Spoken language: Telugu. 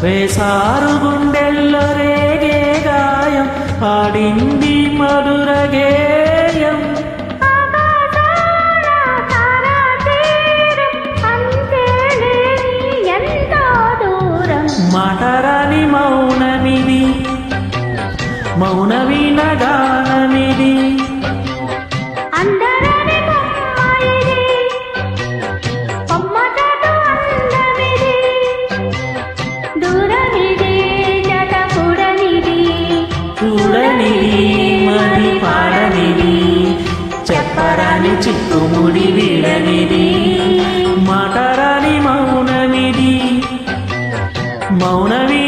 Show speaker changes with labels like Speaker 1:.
Speaker 1: వేసారు గుండెల్లో రేగే గాయం, పాడింది మధుర గేయం. మాటరాని మౌనమిది, మౌనవీణ గానమిది. చూడనిది మది పాడనిది, చెప్పరాని చిక్కుముడి వీడనిది. మాటరాని మౌనమిది, మౌనవి